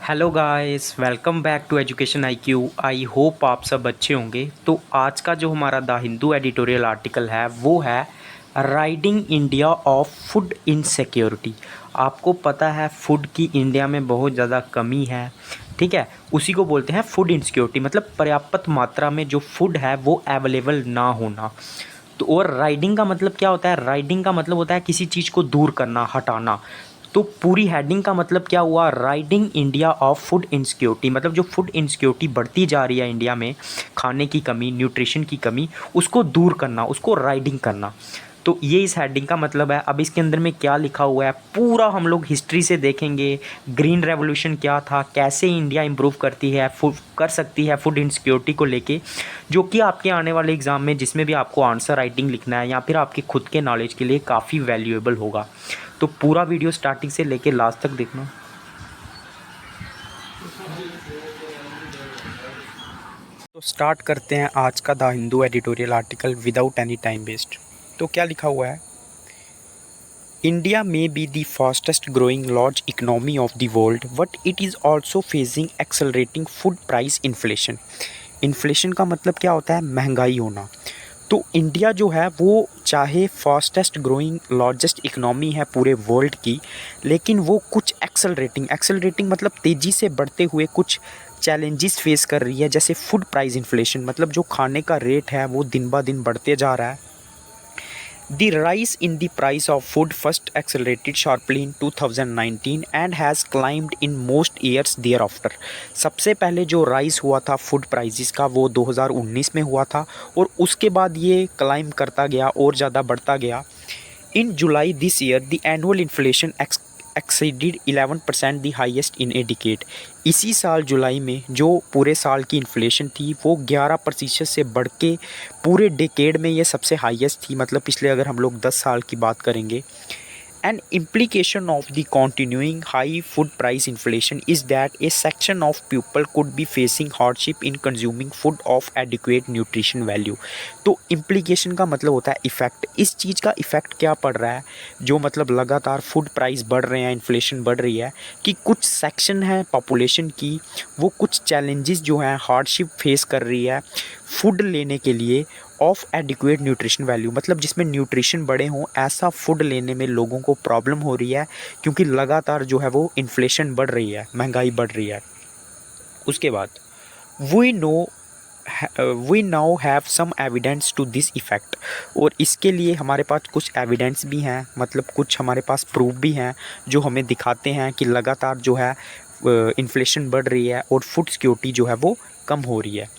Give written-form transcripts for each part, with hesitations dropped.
Hello guys, welcome back to education IQ. I hope आप सब अच्छे होंगे। तो आज का जो हमारा द हिंदू एडिटोरियल आर्टिकल है वो है riding India of food insecurity. आपको पता है फूड की इंडिया में बहुत ज़्यादा कमी है, ठीक है। उसी को बोलते हैं फूड इनसिक्योरिटी, मतलब पर्याप्त मात्रा में जो फूड है वो अवेलेबल ना होना। तो और राइडिंग का मतलब क्या होता है? राइडिंग का मतलब होता है किसी चीज़ को दूर करना, हटाना। तो पूरी हेडिंग का मतलब क्या हुआ? Riding India of food insecurity, मतलब जो फूड इनसिक्योरिटी बढ़ती जा रही है इंडिया में, खाने की कमी, न्यूट्रिशन की कमी, उसको दूर करना, उसको राइडिंग करना। तो ये इस हेडिंग का मतलब है। अब इसके अंदर में क्या लिखा हुआ है पूरा हम लोग हिस्ट्री से देखेंगे। ग्रीन रेवोल्यूशन क्या था, कैसे इंडिया इंप्रूव करती है, फूड कर सकती है फूड इनसिक्योरिटी को लेके, जो कि आपके आने वाले एग्ज़ाम में जिसमें भी आपको आंसर राइटिंग लिखना है या फिर आपके खुद के नॉलेज के लिए काफ़ी वैल्यूएबल होगा। तो पूरा वीडियो स्टार्टिंग से लेके लास्ट तक देखना। तो स्टार्ट करते हैं आज का the Hindu editorial article without any time waste. तो क्या लिखा हुआ है? India may be the fastest growing large economy of the world, but it is also facing accelerating food price inflation। Inflation का मतलब क्या होता है? महंगाई होना। तो इंडिया जो है वो चाहे फास्टेस्ट ग्रोइंग लार्जेस्ट इकनॉमी है पूरे वर्ल्ड की, लेकिन वो कुछ एक्सेलरेटिंग मतलब तेज़ी से बढ़ते हुए कुछ चैलेंजेस फेस कर रही है, जैसे फूड प्राइस इन्फ्लेशन, मतलब जो खाने का रेट है वो दिन ब दिन बढ़ते जा रहा है। The rise in the price of food first accelerated sharply in 2019 and has climbed in most years thereafter। सबसे पहले जो राइज हुआ था फूड प्राइसेस का वो 2019 में हुआ था और उसके बाद ये क्लाइम करता गया और ज़्यादा बढ़ता गया। In July this year, the annual inflation exceeded 11%, the highest in a decade। इसी साल जुलाई में जो पूरे साल की इन्फ्लेशन थी वो 11% से बढ़ के पूरे डेकेड में ये सबसे हाईएस्ट थी, मतलब पिछले अगर हम लोग 10 साल की बात करेंगे। An implication of the continuing high food price inflation is that a section of people could be facing hardship in consuming food of adequate nutrition value। तो implication का मतलब होता है इफ़ेक्ट। इस चीज़ का इफ़ेक्ट क्या पड़ रहा है? जो मतलब लगातार फूड प्राइस बढ़ रहे हैं, इन्फ्लेशन बढ़ रही है, कि कुछ सेक्शन है पॉपुलेशन की वो कुछ चैलेंजेस जो हैं हार्डशिप फेस कर रही है फूड लेने के लिए ऑफ एडिक्वेट न्यूट्रिशन वैल्यू, मतलब जिसमें न्यूट्रिशन बड़े हों ऐसा फूड लेने में लोगों को प्रॉब्लम हो रही है, क्योंकि लगातार जो है वो इन्फ्लेशन बढ़ रही है, महंगाई बढ़ रही है। उसके बाद we know we now have some evidence to this effect. और इसके लिए हमारे पास कुछ एविडेंस भी हैं, मतलब कुछ हमारे पास प्रूफ भी हैं जो हमें दिखाते हैं कि लगातार जो है इन्फ्लेशन बढ़ रही है और फूड सिक्योरिटी जो है वो कम हो रही है।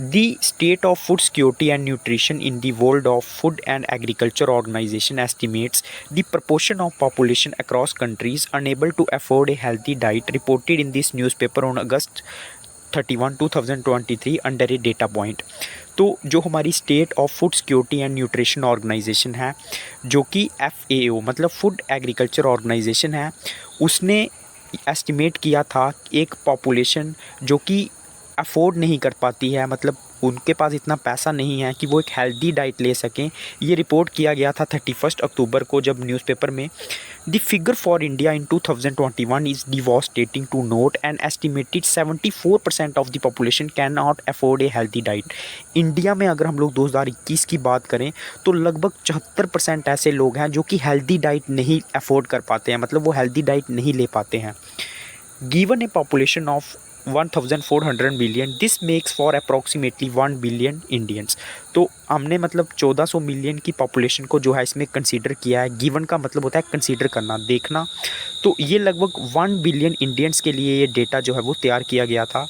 The state of food security and nutrition in the World of Food and Agriculture Organization estimates the proportion of population across countries unable to afford a healthy diet reported in this newspaper on August 31, 2023 under a data point। तो जो हमारी state of food security and nutrition organization है, जो कि FAO मतलब food agriculture organisation है, उसने estimate किया था एक पॉपुलेशन जो कि अफोर्ड नहीं कर पाती है, मतलब उनके पास इतना पैसा नहीं है कि वो एक हेल्दी डाइट ले सकें। ये रिपोर्ट किया गया था 31 अक्टूबर को जब न्यूज़पेपर में। The figure for India in 2021 is devastating to note and estimated 74% of the population can not afford a healthy diet. India में अगर हम लोग 2021 की बात करें तो लगभग 74% ऐसे लोग हैं जो कि हेल्दी डाइट नहीं अफोर्ड कर पाते हैं, मतलब वो हेल्दी डाइट नहीं ले पाते हैं। Given A population of 1400 million, this makes for approximately 1 billion Indians. तो हमने मतलब 1400 मिलियन की पॉपुलेशन को जो है इसमें कंसीडर किया है। गिवन का मतलब होता है कंसीडर करना, देखना। तो ये लगभग 1 बिलियन इंडियंस के लिए ये डेटा जो है वो तैयार किया गया था।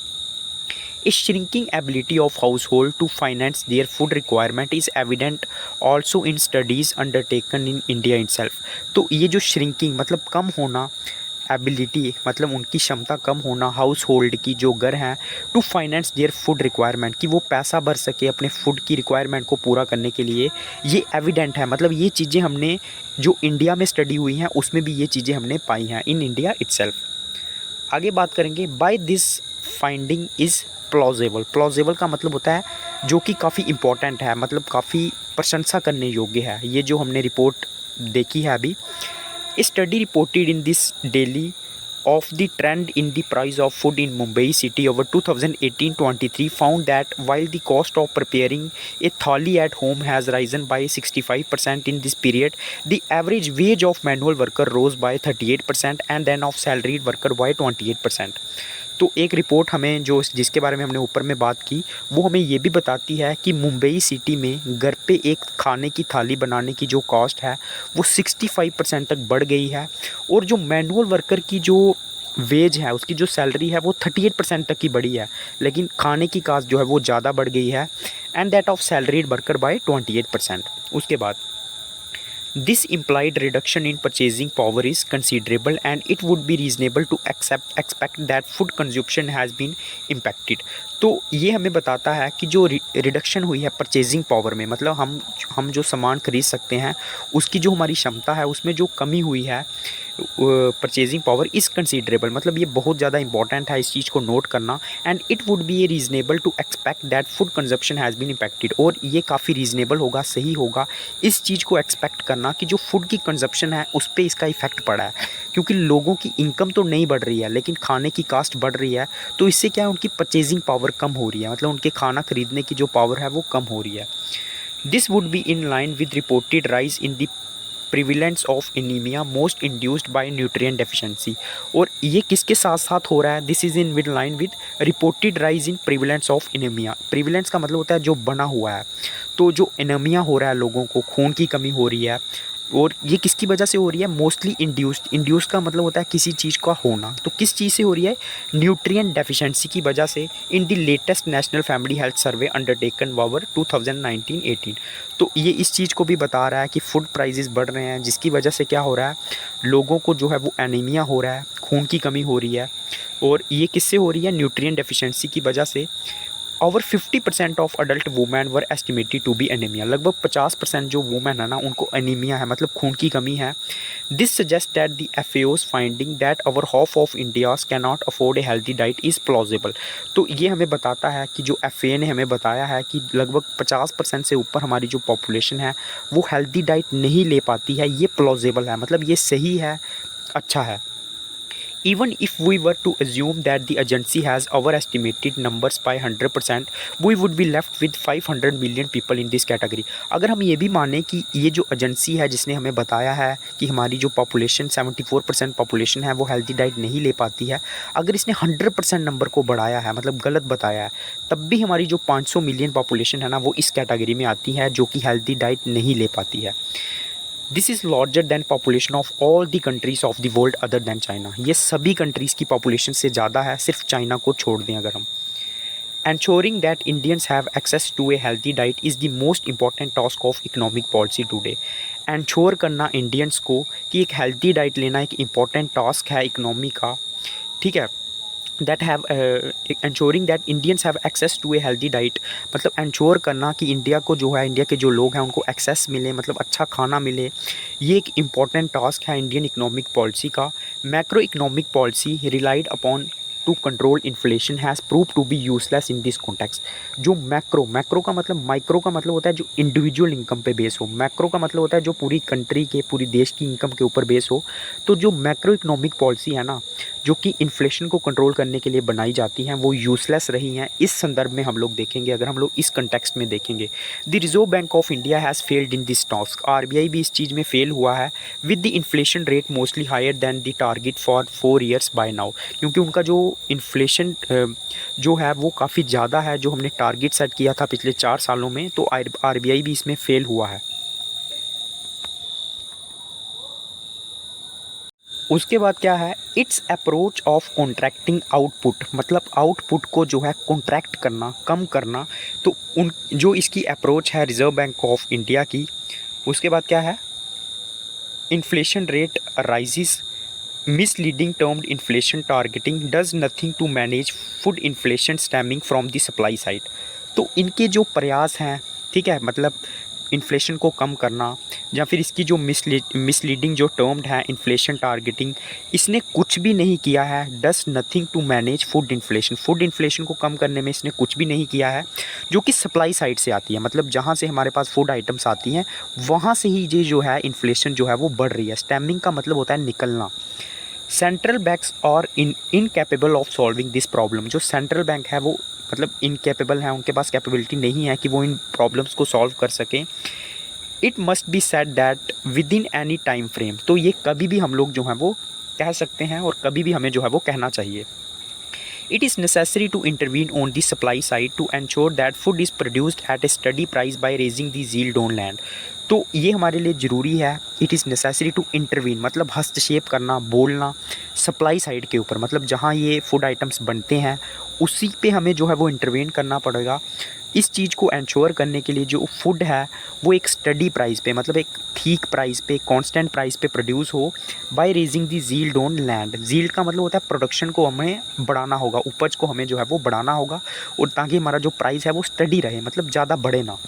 A shrinking ability of household to finance their food requirement is evident also in studies undertaken in India itself। तो ये जो श्रिंकिंग मतलब कम होना, एबिलिटी मतलब उनकी क्षमता कम होना हाउस होल्ड की, जो घर हैं, to finance their food requirement, कि वो पैसा भर सके अपने फूड की रिक्वायरमेंट को पूरा करने के लिए, ये एविडेंट है। मतलब ये चीज़ें हमने जो इंडिया में स्टडी हुई हैं उसमें भी ये चीज़ें हमने पाई हैं इन इंडिया इट्सेल्फ। आगे बात करेंगे बाय दिस फाइंडिंग इज़ प्लॉजेबल। प्लॉजेबल का मतलब होता है जो कि काफ़ी इम्पोर्टेंट है, मतलब काफ़ी प्रशंसा करने योग्य है। ये जो हमने रिपोर्ट देखी है अभी, study reported in this daily of the trend in the price of food in Mumbai city over 2018-23 found that while the cost of preparing a thali at home has risen by 65% in this period, the average wage of manual worker rose by 38% and then of salaried worker by 28%. तो एक report हमें जो जिसके बारे में हमने ऊपर में बात की वो हमें ये भी बताती है कि मुंबई सिटी में घर पे एक खाने की थाली बनाने की जो कॉस्ट है वो 65% तक बढ़ गई है और जो मैनुअल वर्कर की जो वेज है उसकी जो सैलरी है वो 38% तक की बढ़ी है, लेकिन खाने की कास्ट जो है वो ज़्यादा बढ़ गई है and that of salaried worker by 28%। उसके बाद this implied reduction in purchasing power is considerable and it would be reasonable to expect that food consumption has been impacted। तो ये हमें बताता है कि जो रिडक्शन हुई है परचेजिंग पावर में, मतलब हम जो सामान खरीद सकते हैं उसकी जो हमारी क्षमता है उसमें जो कमी हुई है परचेजिंग पावर इज़ कंसीडरेबल, मतलब ये बहुत ज़्यादा इंपॉर्टेंट है इस चीज़ को नोट करना। And it would be a reasonable to expect that food consumption has been impacted, और ये काफ़ी रीज़नेबल होगा, सही होगा इस चीज़ को एक्सपेक्ट करना कि जो फूड की कंजप्शन है उस पर इसका इफ़ेक्ट पड़ा है, क्योंकि लोगों की इनकम तो नहीं बढ़ रही है लेकिन खाने की कास्ट बढ़ रही है, तो इससे क्या है उनकी परचेजिंग पावर कम हो रही है, मतलब उनके खाना खरीदने की जो पावर है वो कम हो रही है। This would be in line with reported rise in the prevalence of anaemia most induced by nutrient deficiency. और ये किसके साथ साथ हो रहा है? This is in with line with reported rise in prevalence of anaemia. Prevalence का मतलब होता है जो बना हुआ है, तो जो एनीमिया हो रहा है लोगों को, खून की कमी हो रही है, और ये किसकी वजह से हो रही है? मोस्टली इंड्यूस्ड का मतलब होता है किसी चीज़ का होना, तो किस चीज़ से हो रही है? न्यूट्रिएंट डेफिशिएंसी की वजह से in the latest national family health survey undertaken over 2019-18। तो ये इस चीज़ को भी बता रहा है कि फूड प्राइसेस बढ़ रहे हैं जिसकी वजह से क्या हो रहा है, लोगों को जो है वो एनीमिया हो रहा है, खून की कमी हो रही है, और ये किससे हो रही है? न्यूट्रिएंट डेफिशिएंसी की वजह से। Over 50% of adult women were estimated to be anaemia. लगभग 50% जो वुमेन है ना उनको एनीमिया है, मतलब खून की कमी है। This suggest that the FAO's finding that over half of India's can not afford a healthy diet is plausible. तो ये हमें बताता है कि जो FAO ने हमें बताया है कि लगभग 50% से ऊपर हमारी जो पॉपुलेशन है वो हेल्दी डाइट नहीं ले पाती है, ये प्लॉजिबल है, मतलब ये सही है, अच्छा है। Even if we were to assume that the agency has overestimated numbers by 100%, we would be left with 500 million people in this category। अगर हम ये भी माने कि ये जो एजेंसी है जिसने हमें बताया है कि हमारी जो पॉपुलेशन 74% पॉपुलेशन है वो हेल्दी डाइट नहीं ले पाती है, अगर इसने 100% नंबर को बढ़ाया है, मतलब गलत बताया है, तब भी हमारी जो 500 मिलियन पॉपुलेशन है ना वो इस कैटेगरी में आती है जो कि हेल्दी डाइट नहीं ले पाती है। This is larger than population of all the countries of the world other than China. ये सभी कंट्रीज़ की पॉपुलेशन से ज़्यादा है, सिर्फ चाइना को छोड़ दें अगर हम। Ensuring that Indians have access to a healthy diet is the most important task of economic policy today। Ensure करना इंडियंस को कि एक हेल्दी डाइट लेना एक इम्पॉर्टेंट टास्क है इकोनॉमी का, ठीक है। That have ensuring that Indians have access to a healthy diet, मतलब इंश्योर करना कि इंडिया को जो है, इंडिया के जो लोग हैं उनको एक्सेस मिले, मतलब अच्छा खाना मिले, ये एक इम्पॉर्टेंट टास्क है इंडियन इकोनॉमिक पॉलिसी का। Macro economic policy relied upon to control inflation has prove to be useless in this context. जो मैक्रो का मतलब, माइक्रो का मतलब होता है जो इंडिविजुअल इनकम पे बेस हो, मैक्रो का मतलब होता है जो पूरी कंट्री के, पूरी देश की इनकम के ऊपर बेस हो। तो जो मैक्रो इकोनॉमिक पॉलिसी है ना जो कि इन्फ्लेशन को कंट्रोल करने के लिए बनाई जाती हैं वो यूजलेस रही हैं। इस संदर्भ में हम लोग देखेंगे, अगर हम लोग इस कंटेक्स्ट में देखेंगे, the Reserve Bank of India has failed in this task. RBI भी इस चीज़ में फेल हुआ है with the inflation rate mostly higher than the target for 4 years by now, क्योंकि उनका जो इन्फ्लेशन जो है वो काफ़ी ज़्यादा है जो हमने टारगेट सेट किया था पिछले 4 सालों में, तो RBI भी इसमें फेल हुआ है। उसके बाद क्या है? It's approach of contracting output, मतलब आउटपुट को जो है कॉन्ट्रैक्ट करना, कम करना, तो उन जो इसकी अप्रोच है रिजर्व बैंक ऑफ इंडिया की। उसके बाद क्या है? Inflation rate rises, misleading termed inflation targeting does nothing to manage food inflation stemming from the supply side. तो इनके जो प्रयास हैं, ठीक है, मतलब इन्फ्लेशन को कम करना, या फिर इसकी जो मिसलीडिंग जो टर्म्ड है इन्फ्लेशन टारगेटिंग, इसने कुछ भी नहीं किया है। Does nothing to manage food inflation को कम करने में इसने कुछ भी नहीं किया है, जो कि सप्लाई साइड से आती है, मतलब जहाँ से हमारे पास फूड आइटम्स आती हैं वहाँ से ही ये जो है इन्फ्लेशन जो है वो बढ़ रही है। स्टेमिंग का मतलब होता है निकलना। सेंट्रल बैंक्स और incapable of solving this problem. जो सेंट्रल बैंक है वो मतलब इनकैपेबल है, उनके पास कैपेबिलिटी नहीं है कि वो इन प्रॉब्लम्स को सॉल्व कर सकें। It must be said that with in any time frame. तो ये कभी भी हम लोग जो हैं वो कह सकते हैं और कभी भी हमें जो है वो कहना चाहिए। It is necessary to intervene on the supply side to ensure that food is produced at a steady price by raising the yield on land। तो ये हमारे लिए ज़रूरी है। It is necessary to intervene मतलब हस्तक्षेप करना, बोलना सप्लाई साइड के ऊपर, मतलब जहाँ ये फूड आइटम्स बनते हैं उसी पे हमें जो है वो इंटरवेन करना पड़ेगा। इस चीज़ को इंश्योर करने के लिए जो फूड है वो एक स्टडी प्राइस पे मतलब एक ठीक प्राइस पे, कांस्टेंट प्राइस पे प्रोड्यूस हो by raising the yield on land. Yield का मतलब होता है प्रोडक्शन को हमें बढ़ाना होगा, उपज को हमें जो है वो बढ़ाना होगा और ताकि हमारा जो प्राइस है वो स्टडी रहे, मतलब ज़्यादा बढ़े ना।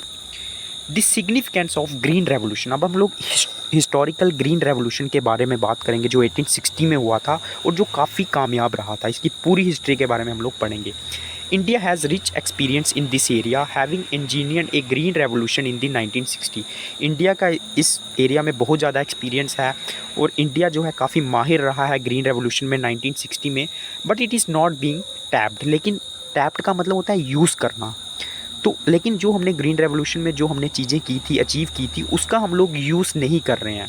The significance of green revolution. अब हम लोग हिस्टोरिकल ग्रीन रेवोल्यूशन के बारे में बात करेंगे जो 1860 में हुआ था और जो काफ़ी कामयाब रहा था। इसकी पूरी हिस्ट्री के बारे में हम लोग पढ़ेंगे। India has rich experience in this area having engineered A green revolution in the 1960। India का इस एरिया में बहुत ज़्यादा एक्सपीरियंस है और इंडिया जो है काफ़ी माहिर रहा है ग्रीन रेवोल्यूशन में 1960 में। But it is not being tapped. लेकिन टैप्ड का मतलब होता है यूज़ करना। तो लेकिन जो हमने ग्रीन रेवोल्यूशन में जो हमने चीज़ें की थी, अचीव की थी, उसका हम लोग यूज़ नहीं कर रहे हैं।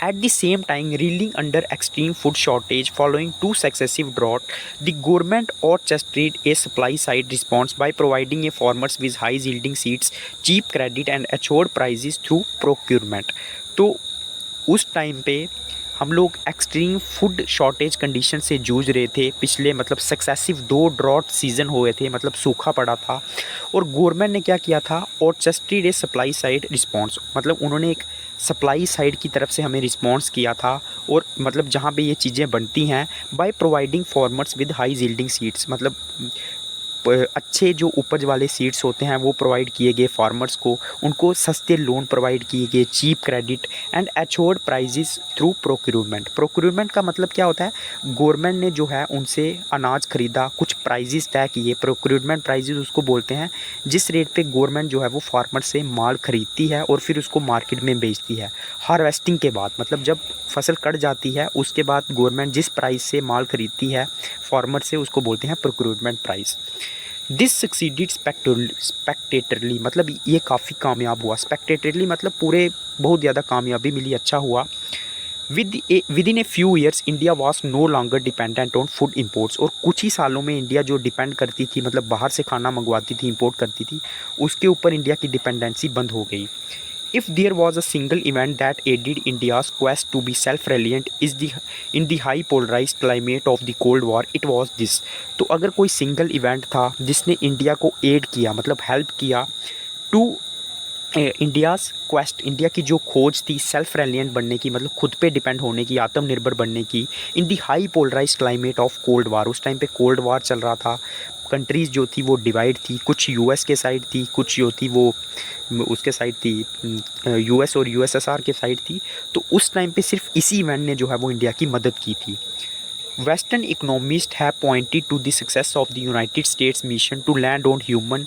At the same time, reeling under extreme food shortage following two successive drought, the government orchestrated a supply-side response by providing a farmers with high-yielding seeds, cheap credit, and assured prices through procurement। तो उस time पे हम लोग extreme food shortage condition से जूझ रहे थे। पिछले मतलब सक्सेसिव 2 ड्रॉट सीज़न हुए थे, मतलब सूखा पड़ा था और गवर्नमेंट ने क्या किया था, ऑर्केस्ट्रेटेड ए सप्लाई साइड रिस्पांस, मतलब उन्होंने एक सप्लाई साइड की तरफ से हमें रिस्पांस किया था और मतलब जहाँ पे ये चीज़ें बनती हैं by providing farmers with high yielding seeds, मतलब अच्छे जो उपज वाले सीड्स होते हैं वो प्रोवाइड किए गए फार्मर्स को, उनको सस्ते लोन प्रोवाइड किए गए, cheap credit and assured prices through procurement. Procurement का मतलब क्या होता है, गवर्नमेंट ने जो है उनसे अनाज खरीदा, कुछ प्राइजेस तय किए। प्रोक्यूरमेंट प्राइजेस उसको बोलते हैं जिस रेट पे गवर्नमेंट जो है वो फार्मर से माल खरीदती है और फिर उसको मार्केट में बेचती है हार्वेस्टिंग के बाद, मतलब जब फसल कट जाती है उसके बाद गवर्नमेंट जिस प्राइस से माल खरीदती है फार्मर से उसको बोलते हैं प्रोक्यूरमेंट प्राइस। दिस सक्सीडेड स्पेक्टेटरली, मतलब ये काफ़ी कामयाब हुआ। स्पेक्टेटरली मतलब पूरे बहुत ज़्यादा कामयाबी मिली, अच्छा हुआ। Within a few years India was no longer dependent on food imports. और कुछ ही सालों में इंडिया जो डिपेंड करती थी, मतलब बाहर से खाना मंगवाती थी, इंपोर्ट करती थी, उसके ऊपर इंडिया की डिपेंडेंसी बंद हो गई। If there was a single event that aided India's quest to be self-reliant in the high polarized climate of the Cold War, it was this। तो अगर कोई सिंगल इवेंट था जिसने इंडिया को एड किया, मतलब हेल्प किया टू इंडियाज़ क्वेस्ट, इंडिया की जो खोज थी सेल्फ रेलियंट बनने की, मतलब खुद पे डिपेंड होने की, आत्मनिर्भर बनने की, in the high polarised climate of cold war. उस टाइम पे कोल्ड वार चल रहा था, कंट्रीज़ जो थी वो डिवाइड थी, कुछ यूएस के साइड थी, कुछ जो थी वो उसके साइड थी, यूएस और यूएसएसआर के साइड थी। तो उस टाइम पे सिर्फ इसी इवेंट ने जो है वो इंडिया की मदद की थी। Western economist have pointed to the success of the United States mission to land on human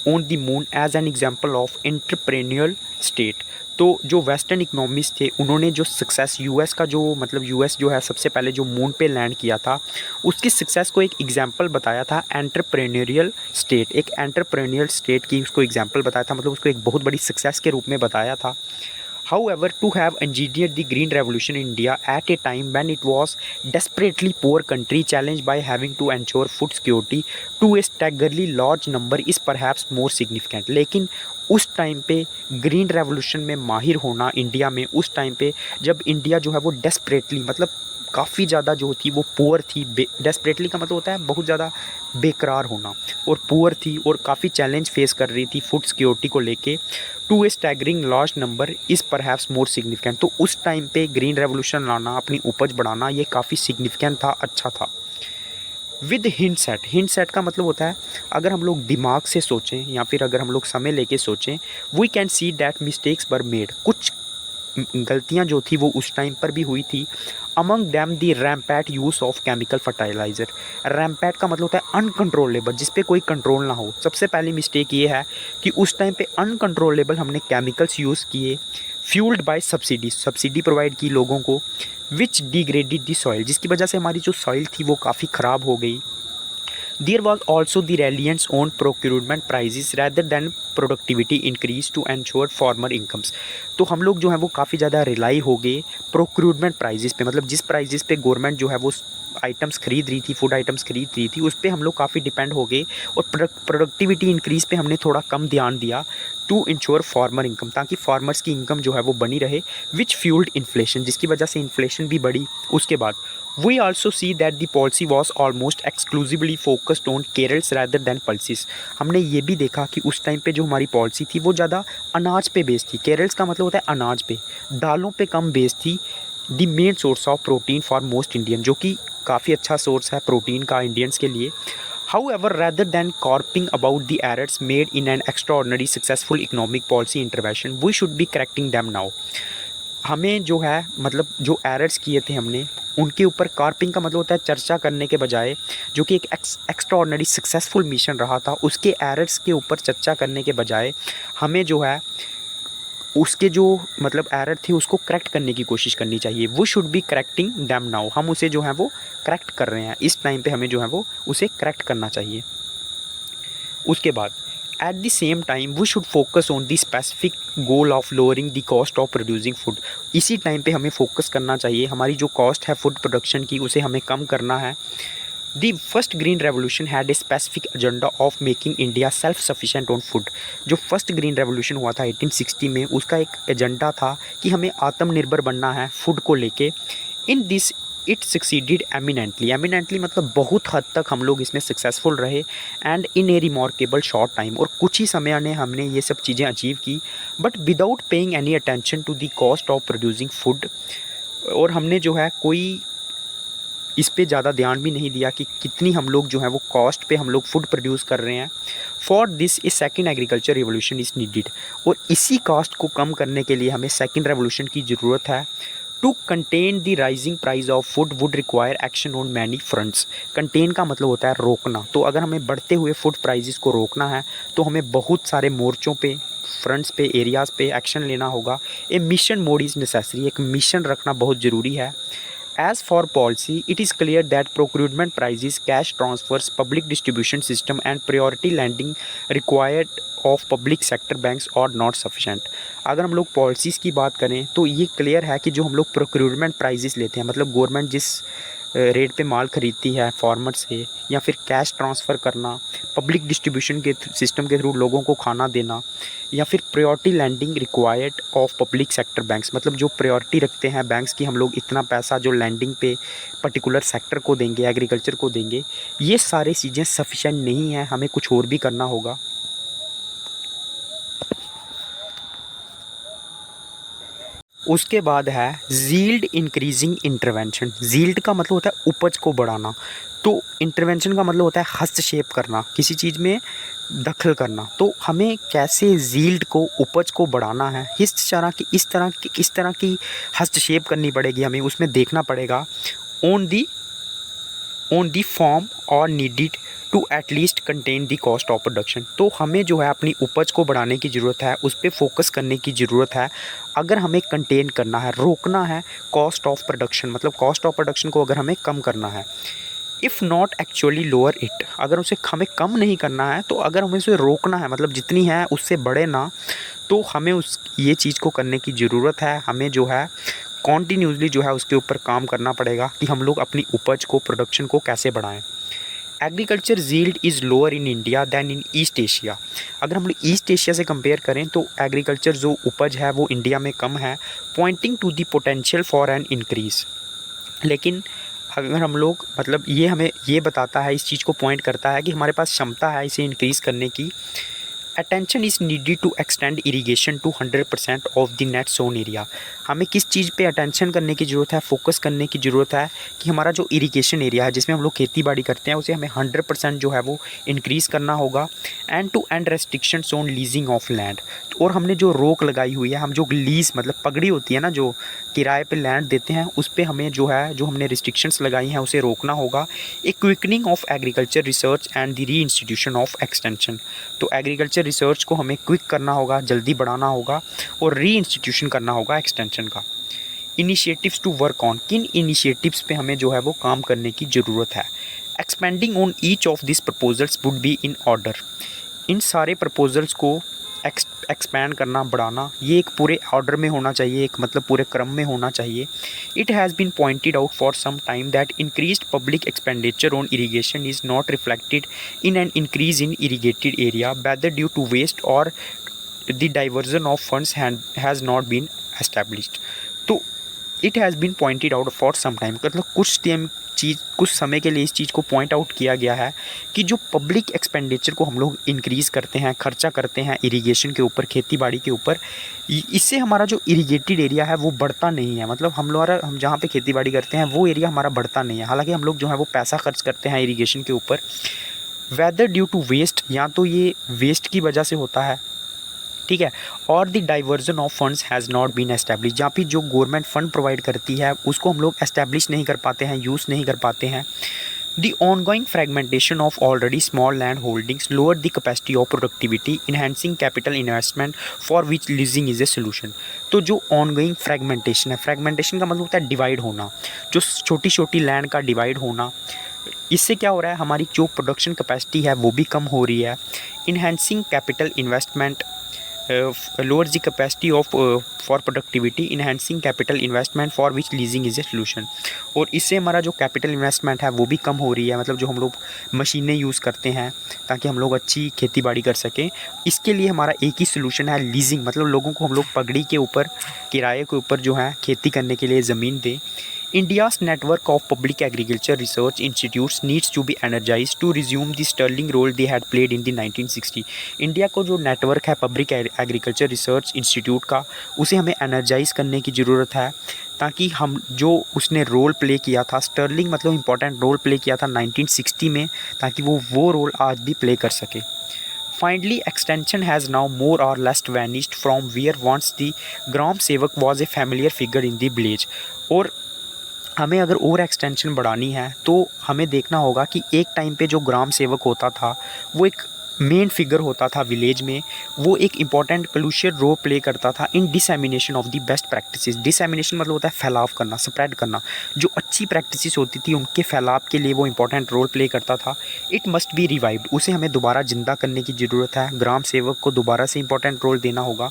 on the moon as an example of entrepreneurial state. तो जो वेस्टर्न इकोनॉमिस्ट थे उन्होंने जो सक्सेस यूएस का जो मतलब यूएस जो है सबसे पहले जो मून पे लैंड किया था उसकी सक्सेस को एक एग्जाम्पल बताया था एंटरप्रेन्योरियल स्टेट। एक एंटरप्रेन्योरियल स्टेट की उसको एग्जाम्पल बताया था, मतलब उसको एक बहुत बड़ी सक्सेस के रूप में बताया था। However, to have engineered the Green Revolution in India at a time when it was desperately poor country challenged by having to ensure food security to a staggeringly large number is perhaps more significant। लेकिन उस time पे green revolution में माहिर होना India में, उस time पे जब इंडिया जो है वो डेस्परेटली मतलब काफ़ी ज़्यादा जो थी वो पुअर थी। डेस्परेटली का मतलब होता है बहुत ज़्यादा बेकरार होना, और पुअर थी और काफ़ी चैलेंज फेस कर रही थी फूड सिक्योरिटी को लेके। To a staggering large number is perhaps more significant. तो उस टाइम पे ग्रीन रेवोल्यूशन लाना, अपनी उपज बढ़ाना, ये काफ़ी सिग्निफिकेंट था, अच्छा था। विद हिंट सेट का मतलब होता है अगर हम लोग दिमाग से सोचें या फिर अगर हम लोग समय लेके सोचें, we can see that mistakes were made. कुछ गलतियाँ जो थी वो उस टाइम पर भी हुई थी। Among them the rampant use of chemical fertiliser. Rampant का मतलब होता है अनकंट्रोलेबल, जिस पे कोई कंट्रोल ना हो। सबसे पहली मिस्टेक ये है कि उस टाइम पे अनकंट्रोलेबल हमने केमिकल्स यूज़ किए, fuelled by subsidy, subsidy provide की लोगों को, विच डिग्रेडेड दी सॉइल, जिसकी वजह से हमारी जो सॉइल थी वो काफ़ी ख़राब हो गई। There was also the reliance on procurement prices rather than productivity increase to ensure farmer incomes. तो हम लोग जो है वो काफ़ी ज़्यादा रिलाई हो गए प्रोक्यूरमेंट प्राइजेस पे, मतलब जिस प्राइजेस पे गवर्नमेंट जो है वो आइटम्स खरीद रही थी, फूड आइटम्स खरीद रही थी, उस पर हम लोग काफ़ी डिपेंड हो गए और प्रोडक्टिविटी इंक्रीज़ पे हमने थोड़ा कम ध्यान दिया टू इंश्योर फार्मर इनकम, ताकि फार्मर्स की इनकम जो है वो बनी रहे, विच फ्यूल्ड इन्फ्लेशन, जिसकी वजह से इन्फ्लेशन भी बढ़ी। उसके बाद We also see that the policy was almost exclusively focused on Kerals rather than pulses। हमने ये भी देखा कि उस टाइम पे जो हमारी पॉलिसी थी वो ज़्यादा अनाज पे बेस्ड थी। केरल्स का मतलब होता है अनाज पे, दालों पे कम बेस्ड थी। The main source of protein for most Indian, जो कि काफ़ी अच्छा सोर्स है प्रोटीन का इंडियंस के लिए। However, rather than carping about the errors made in an extraordinary successful economic policy intervention, we should be correcting them now। हमें जो है मतलब जो एरर्स किए थे हमने उनके ऊपर कार्पिंग का मतलब होता है चर्चा करने के बजाय, जो कि एक एक्स्ट्राऑर्डिनरी सक्सेसफुल मिशन रहा था, उसके एरर्स के ऊपर चर्चा करने के बजाय हमें जो है उसके जो मतलब एरर थे उसको करेक्ट करने की कोशिश करनी चाहिए। वो should be correcting them now. हम उसे जो है वो करेक्ट कर रहे हैं इस टाइम पे, हमें जो है वो उसे करेक्ट करना चाहिए। उसके बाद at the same time we should focus on the specific goal of lowering the cost of producing food. इसी टाइम पे हमें फोकस करना चाहिए, हमारी जो कॉस्ट है फूड प्रोडक्शन की उसे हमें कम करना है। The first green revolution had a specific agenda of making India self sufficient on food. जो फर्स्ट ग्रीन रेवोल्यूशन हुआ था 1860 में, उसका एक एजेंडा था कि हमें आत्मनिर्भर बनना है फूड को लेके। In this it succeeded eminently. Eminently मतलब बहुत हद तक हम लोग इसमें सक्सेसफुल रहे and in A remarkable short time, और कुछ ही समय में हमने ये सब चीज़ें अचीव की, but without paying any attention to the cost of producing food. और हमने जो है कोई इस पे ज़्यादा ध्यान भी नहीं दिया कि कितनी हम लोग जो है वो कॉस्ट पे हम लोग फूड प्रोड्यूस कर रहे हैं। For this A second agriculture revolution is needed. और इसी कॉस्ट को कम करने के लिए हमें सेकेंड रेवोल्यूशन की ज़रूरत है। To contain the rising price of food would require action on many fronts. Contain का मतलब होता है रोकना। तो अगर हमें बढ़ते हुए फूड प्राइजेस को रोकना है तो हमें बहुत सारे मोर्चों पे, फ्रंट्स पे, एरियाज़ पे एक्शन लेना होगा। ए मिशन मोड इज़ नेसेसरी। एक मिशन रखना बहुत ज़रूरी है। As for policy, it is clear that procurement prices, cash transfers, public distribution system and priority lending required of public sector banks are not sufficient। अगर हम लोग पॉलिसीज़ की बात करें तो ये क्लियर है कि जो हम लोग प्रोक्यूरमेंट प्राइजेस लेते हैं, मतलब गवर्नमेंट जिस रेट पे माल ख़रीदती है फार्मर से, या फिर कैश ट्रांसफ़र करना, पब्लिक डिस्ट्रीब्यूशन के सिस्टम के थ्रू लोगों को खाना देना, या फिर priority lending required of public sector banks, मतलब जो प्रायोरिटी रखते हैं बैंक्स की, हम लोग इतना पैसा जो लैंडिंग पे पर्टिकुलर सेक्टर को देंगे, एग्रीकल्चर को देंगे, ये सारी चीज़ें सफिशेंट नहीं है, हमें कुछ और भी करना होगा। उसके बाद है जील्ड इंक्रीजिंग इंटरवेंशन। जील्ड का मतलब होता है उपज को बढ़ाना, तो इंटरवेंशन का मतलब होता है हस्तक्षेप करना, किसी चीज़ में दखल करना। तो हमें कैसे जील्ड को, उपज को बढ़ाना है, इस तरह की हस्तक्षेप करनी पड़ेगी हमें, उसमें देखना पड़ेगा। ऑन दी फॉर्म और needed to at least contain the cost of production. तो हमें जो है अपनी उपज को बढ़ाने की ज़रूरत है, उस पर फोकस करने की ज़रूरत है। अगर हमें कंटेन करना है, रोकना है कॉस्ट ऑफ प्रोडक्शन, मतलब कॉस्ट ऑफ प्रोडक्शन को अगर हमें कम करना है, if not actually lower it, अगर उसे हमें कम नहीं करना है तो अगर हमें उसे रोकना है, मतलब जितनी है उससे बढ़े ना, तो हमें ये चीज़ को करने की ज़रूरत है। हमें जो है कॉन्टीन्यूसली जो है उसके ऊपर काम करना पड़ेगा कि हम लोग अपनी उपज को, प्रोडक्शन को कैसे बढ़ाएं। Agriculture yield is lower in India than in East Asia. अगर हम लोग ईस्ट एशिया से कंपेयर करें तो एग्रीकल्चर जो उपज है वो इंडिया में कम है, pointing to the potential for an increase. लेकिन अगर हम लोग मतलब ये हमें ये बताता है, इस चीज़ को पॉइंट करता है कि हमारे पास क्षमता है इसे इंक्रीज़ करने की। Attention is needed to extend irrigation to 100% of the net sown area. हमें किस चीज़ पे अटेंशन करने की ज़रूरत है, फोकस करने की ज़रूरत है कि हमारा जो इरीगेशन एरिया है जिसमें हम लोग खेती बाड़ी करते हैं उसे हमें 100% जो है वो इंक्रीज़ करना होगा। And to end restrictions on leasing of land. और हमने जो रोक लगाई हुई है, हम जो लीज़ मतलब पगड़ी होती है ना, जो किराए पे लैंड देते हैं, उस पे हमें जो है जो हमने रिस्ट्रिक्शंस लगाई हैं उसे रोकना होगा। A quickening of agriculture research and the reinstitution of extension. तो एग्रीकल्चर रिसर्च को हमें क्विक करना होगा, जल्दी बढ़ाना होगा और री इंस्टीट्यूशन करना होगा एक्सटेंशन का। इनिशिएटिव्स टू वर्क ऑन, किन इनिशिएटिव्स पे हमें जो है वो काम करने की ज़रूरत है। Expending on each of this proposals would be in order. इन सारे प्रपोजल्स को एक्सपैंड करना, बढ़ाना, ये एक पूरे ऑर्डर में होना चाहिए, एक मतलब पूरे क्रम में होना चाहिए। It has been pointed out for some time that increased public expenditure on irrigation is not reflected in an increase in irrigated area whether due to waste और the diversion of funds has not been established. तो it has been pointed out for some time, मतलब कुछ समय के लिए इस चीज़ को point out किया गया है कि जो पब्लिक एक्सपेंडिचर को हम लोग इंक्रीज़ करते हैं, खर्चा करते हैं इरिगेशन के ऊपर, खेती बाड़ी के ऊपर, इससे हमारा जो इरिगेटेड एरिया है वो बढ़ता नहीं है। मतलब हम जहाँ पे खेती बाड़ी करते हैं वो एरिया हमारा बढ़ता नहीं है। हालांकि हम लोग जो है वो पैसा खर्च करते हैं इरिगेशन के ऊपर, वेदर ड्यू टू वेस्ट, या तो ये वेस्ट की वजह से होता है, ठीक है, और the diversion of funds has not been establish, जहाँ पे जो गवर्नमेंट फंड प्रोवाइड करती है उसको हम लोग एस्टैब्लिश नहीं कर पाते हैं, यूज़ नहीं कर पाते हैं। The ongoing fragmentation of already small land holdings lower the capacity of productivity enhancing capital investment for which leasing is a solution. तो जो ऑनगोइंग फ्रेगमेंटेशन है, फ्रेगमेंटेशन का मतलब होता है डिवाइड होना, जो छोटी छोटी लैंड का डिवाइड होना, इससे क्या हो रहा है, हमारी जो प्रोडक्शन कैपेसिटी है वो भी कम हो रही है। Enhancing capital investment lowers the capacity of for productivity enhancing capital investment for which leasing is a solution। और इससे हमारा जो कैपिटल इन्वेस्टमेंट है वो भी कम हो रही है, मतलब जो हम लोग मशीनें यूज़ करते हैं ताकि हम लोग अच्छी खेती बाड़ी कर सकें, इसके लिए हमारा एक ही सोल्यूशन है लीजिंग, मतलब लोगों को हम लोग पगड़ी के ऊपर, किराए के ऊपर जो है खेती करने के लिए ज़मीन दें। India's network of public agriculture research institutes needs to be energized to resume the sterling role they had played in the 1960। India को जो नेटवर्क है पब्लिक एग्रीकल्चर रिसर्च इंस्टीट्यूट का, उसे हमें एनर्जाइज करने की ज़रूरत है ताकि हम जो उसने रोल प्ले किया था, स्टर्लिंग मतलब इम्पॉर्टेंट रोल प्ले किया था 1960 में, ताकि वो रोल आज भी प्ले कर सके। Finally, extension has now more or less vanished from where once the ग्राम सेवक was a familiar figure in the village। और हमें अगर और एक्सटेंशन बढ़ानी है तो हमें देखना होगा कि एक टाइम पे जो ग्राम सेवक होता था वो एक मेन फिगर होता था विलेज में, वो एक इम्पॉर्टेंट क्रूशियल रोल प्ले करता था इन डिसएमिनेशन ऑफ द बेस्ट प्रैक्टिसेस। डिसएमिनेशन मतलब होता है फैलाव करना, स्प्रेड करना, जो अच्छी प्रैक्टिसेस होती थी उनके फैलाव के लिए वो इंपॉर्टेंट रोल प्ले करता था। इट मस्ट बी रिवाइव्ड, उसे हमें दोबारा जिंदा करने की ज़रूरत है, ग्राम सेवक को दोबारा से इंपॉर्टेंट रोल देना होगा।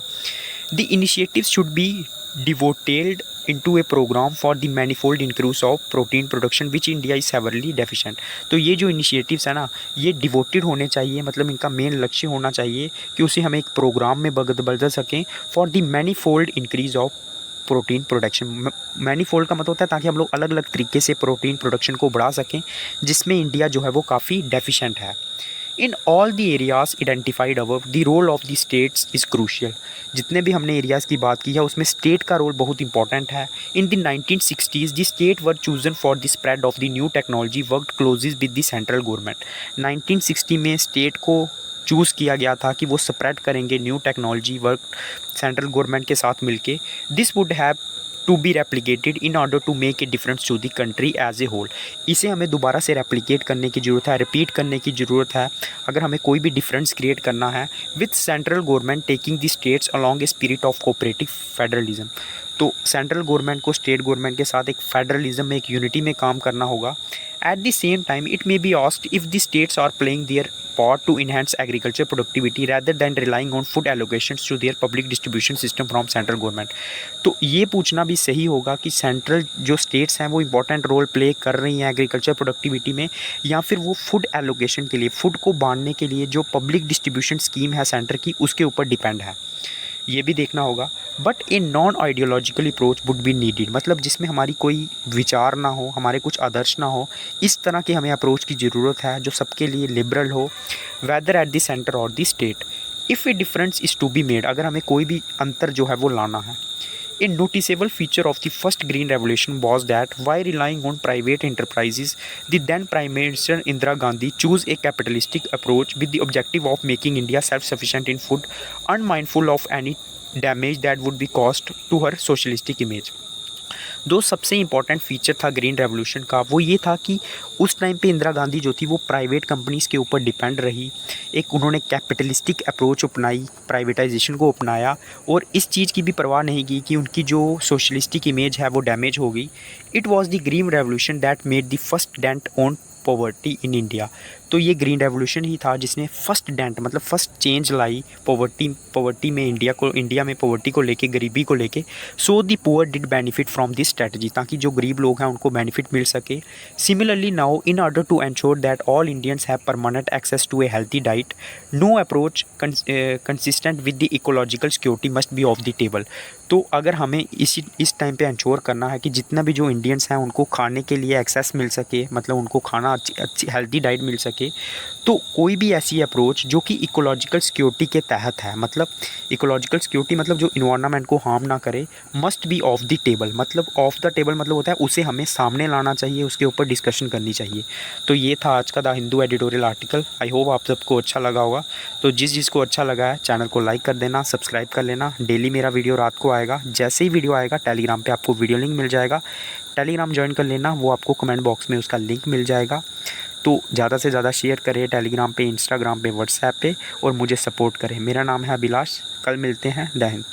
The initiative should be devoted into a program for the manifold increase of protein production which India is severely deficient। तो ये जो इनिशिएटिव्स है ना, ये डिवोटेड होने चाहिए, मतलब इनका मेन लक्ष्य होना चाहिए कि उसे हम एक प्रोग्राम में बदल सकें for the manifold increase of protein production. Manifold का मतलब होता है ताकि हम लोग अलग अलग तरीके से प्रोटीन प्रोडक्शन को बढ़ा सकें, जिसमें इंडिया जो है वो काफ़ी डेफिशिएंट है। In all the areas identified above the role of the states is crucial. जितने भी हमने एरियाज़ की बात की है उसमें स्टेट का रोल बहुत इंपॉर्टेंट है। In the 1960s the state were chosen for the spread of the new technology worked closes with the central government. 1960 में स्टेट को चूज़ किया गया था कि वो स्प्रेड करेंगे new technology work central government के साथ मिलके। This would have to be replicated in order to make a difference to the country as a whole. इसे हमें दोबारा से रेप्लिकेट करने की ज़रूरत है, रिपीट करने की ज़रूरत है अगर हमें कोई भी डिफरेंस क्रिएट करना है, with central government taking the states along a spirit of cooperative federalism. तो सेंट्रल गवर्नमेंट को स्टेट गवर्नमेंट के साथ एक फेडरलिज्म में, एक यूनिटी में काम करना होगा। At the same time it may be asked if the states are playing their part to enhance agriculture productivity rather than relying on food allocations to their public distribution system from central government। तो ये पूछना भी सही होगा कि central जो states हैं वो इंपॉर्टेंट रोल प्ले कर रही हैं एग्रीकल्चर प्रोडक्टिविटी में, या फिर वो फूड एलोकेशन के लिए, फूड को बांटने के लिए जो पब्लिक डिस्ट्रीब्यूशन स्कीम है सेंटर की, उसके ऊपर डिपेंड है, ये भी देखना होगा। But a non ideological approach would be needed, मतलब जिसमें हमारी कोई विचार ना हो, हमारे कुछ आदर्श ना हो, इस तरह के हमें अप्रोच की ज़रूरत है जो सबके लिए लिबरल हो, वेदर एट द सेंटर और the state. If a difference is to be made, अगर हमें कोई भी अंतर जो है वो लाना है, a noticeable feature of the first green revolution was that while relying on private enterprises, the then Prime Minister Indira Gandhi chose a capitalistic approach with the objective of making India self-sufficient in food, unmindful of any damage that would be caused to her socialistic image. जो सबसे important feature था green revolution का वो ये था कि उस time पे इंदिरा गांधी जो थी वो प्राइवेट कंपनीज़ के ऊपर डिपेंड रही, एक उन्होंने कैपिटलिस्टिक अप्रोच अपनाई, प्राइवेटाइजेशन को अपनाया और इस चीज़ की भी परवाह नहीं की कि उनकी जो सोशलिस्टिक इमेज है वो डैमेज हो गई। It was the green revolution that made the first dent on poverty in India. तो ये ग्रीन रेवोल्यूशन ही था जिसने फर्स्ट डेंट मतलब फर्स्ट चेंज लाई पॉवर्टी में इंडिया में पॉवर्टी को लेके, गरीबी को लेके। So the poor did benefit from this strategy, ताकि जो गरीब लोग हैं उनको बेनिफिट मिल सके। Similarly now in order to ensure that all Indians have permanent access to a healthy diet, no approach consistent with the ecological security must be off the table. तो अगर हमें इस टाइम पे इंश्योर करना है कि जितना भी जो इंडियंस हैं उनको खाने के लिए एक्सेस मिल सके, मतलब उनको खाना अच्छी हेल्दी डाइट मिल सके, तो कोई भी ऐसी अप्रोच जो कि इकोलॉजिकल सिक्योरिटी के तहत है, मतलब इकोलॉजिकल सिक्योरिटी मतलब जो इन्वायरमेंट को हार्म ना करे, must be off the table. मतलब ऑफ द टेबल मतलब होता है उसे हमें सामने लाना चाहिए, उसके ऊपर डिस्कशन करनी चाहिए। तो ये था आज का the Hindu editorial article. I hope आप सबको अच्छा लगा होगा। तो जिसको अच्छा लगा है चैनल को लाइक कर देना, सब्सक्राइब कर लेना। डेली मेरा वीडियो रात को आएगा, जैसे ही वीडियो आएगा टेलीग्राम पे आपको वीडियो लिंक मिल जाएगा, टेलीग्राम ज्वाइन कर लेना, वो आपको कमेंट बॉक्स में उसका लिंक मिल जाएगा। तो ज़्यादा से ज़्यादा शेयर करें टेलीग्राम पे, इंस्टाग्राम पे, व्हाट्सएप पे और मुझे सपोर्ट करें। मेरा नाम है अभिलाष। कल मिलते हैं। जय हिंद।